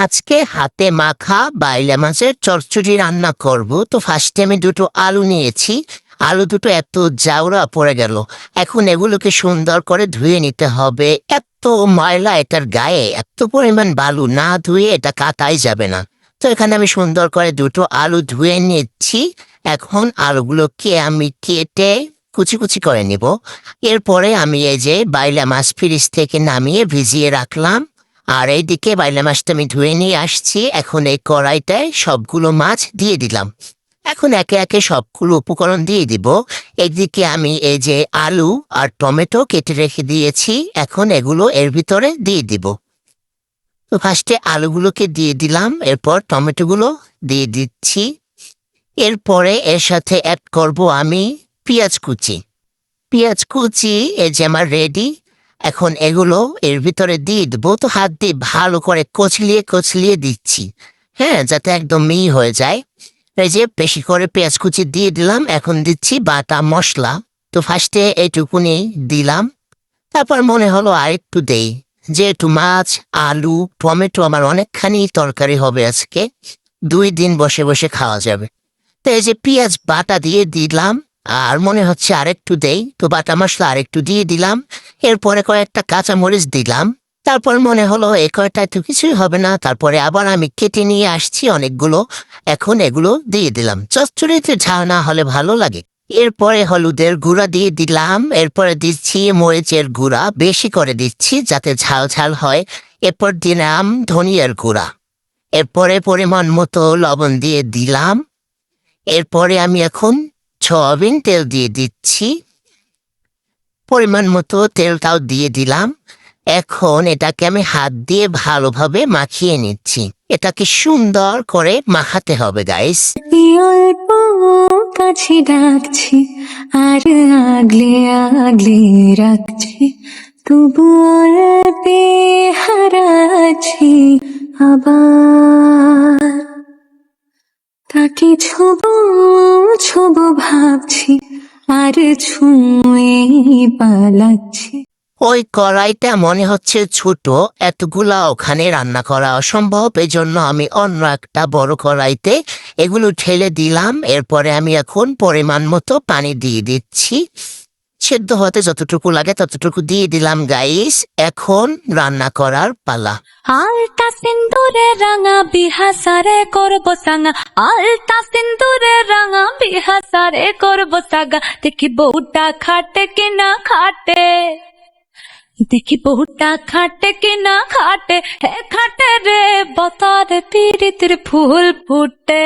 আজকে হাতে মাখা বাইলা মাছের চচ্চড়ি রান্না করব। তো ফার্স্টে আমি দুটো আলু নিয়েছি। আলু দুটো এত জাউরা পড়ে গেল। এখন এগুলোকে সুন্দর করে ধুয়ে নিতে হবে। এত ময়লা এটার গায়ে, এত পরিমাণ বালু, না ধুয়ে এটা কাটাই যাবে না। তো এখানে আমি সুন্দর করে দুটো আলু ধুয়ে নিচ্ছি। এখন আলুগুলোকে আমি কেটে কুচি কুচি করে নিব। এরপরে আমি এই যে বাইলা মাছ ফ্রিজ থেকে নামিয়ে ভিজিয়ে রাখলাম। আর এইদিকে বাইলা মাছটা আমি ধুয়ে নিয়ে আসছি। এখন এই কড়াইটায় সবগুলো মাছ দিয়ে দিলাম। এখন একে একে সবগুলো উপকরণ দিয়ে দিব। একদিকে আমি এই যে আলু আর টমেটো কেটে রেখে দিয়েছি, এখন এগুলো এর ভিতরে দিয়ে দিব। তো ফার্স্টে আলুগুলোকে দিয়ে দিলাম, এরপর টমেটোগুলো দিয়ে দিচ্ছি। এরপরে এর সাথে অ্যাড করব আমি পেঁয়াজ কুচি। পেঁয়াজ কুচি এই যে আমার রেডি। এখন এগুলো এর ভিতরে দিয়ে দেবো। তো হাত দিয়ে ভালো করে কচলিয়ে কচলিয়ে দিচ্ছি, হ্যাঁ, যাতে একদম মিহি হয়ে যায়। এই যে বেশি করে পেঁয়াজ কুচি দিয়ে দিলাম। এখন দিচ্ছি বাটা মশলা। তো ফার্স্টে এইটুকুনি দিলাম, তারপর মনে হলো আরেকটু দেই, যেহেতু মাছ, আলু, টমেটো আমার অনেকখানি তরকারি হবে আজকে, 2 দিন বসে বসে খাওয়া যাবে। তো এই যে পেঁয়াজ বাটা দিয়ে দিলাম, আর মনে হচ্ছে আরেকটু দেই, তো বাটা মশলা আরেকটু দিয়ে দিলাম। এরপরে কয়েকটা কাঁচামরিচ দিলাম। তারপর মনে হলো এ কয়টায় তো কিছুই হবে না, তারপরে আবার আমি কেটে নিয়ে আসছি অনেকগুলো। এখন এগুলো দিয়ে দিলাম। চচ্চড়িতে ঝাল না হলে ভালো লাগে। এরপরে হলুদের গুঁড়া দিয়ে দিলাম। এরপরে দিচ্ছি মরিচের গুঁড়া, বেশি করে দিচ্ছি যাতে ঝাল ঝাল হয়। এরপর দিলাম ধনিয়ার গুঁড়া। এরপরে পরিমাণ মতো লবণ দিয়ে দিলাম। এরপরে আমি এখন সয়াবিন তেল দিয়ে দিচ্ছি, পরিমাণ মতো তেলটাও দিয়ে দিলাম। এখন এটাকে আমি হাত দিয়ে ভালোভাবে মাখিয়ে নিচ্ছি। এটাকে সুন্দর করে মাখাতে হবে গাইস। অল্প কাছে ডাকছি আর আগলে আগলে রাখছি, তবু অল্পে হারাচ্ছি আবার। তাকে ছোবো ছোবো ভাবছি আর ছুঁয়ে পালাচ্ছি। ওই কড়াইটা মনে হচ্ছে ছোট, এতগুলা ওখানে রান্না করা অসম্ভব। এজন্য আমি অন্য একটা বড় কড়াইতে এগুলো ঢেলে দিলাম। এরপরে আমি এখন পরিমাণ মতো পানি দিয়ে দিচ্ছি। সেদ্ধ হতে যতটুকু লাগে ততটুকু দিয়ে দিলাম গাইস। এখন রান্না করার পালা। আলতা সিন্দুরে রাঙা বিহাসারে করবো সাঙ্গা, আলতা সিন্দুরে রাঙা বিহাসারে করবো সাগা। দেখি বউটা খাটে কিনা খাটে, দেখি বউটা খাটে কিনা খাটে, হে খাটে রে বতারে পিরিতির ফুল ফুটে।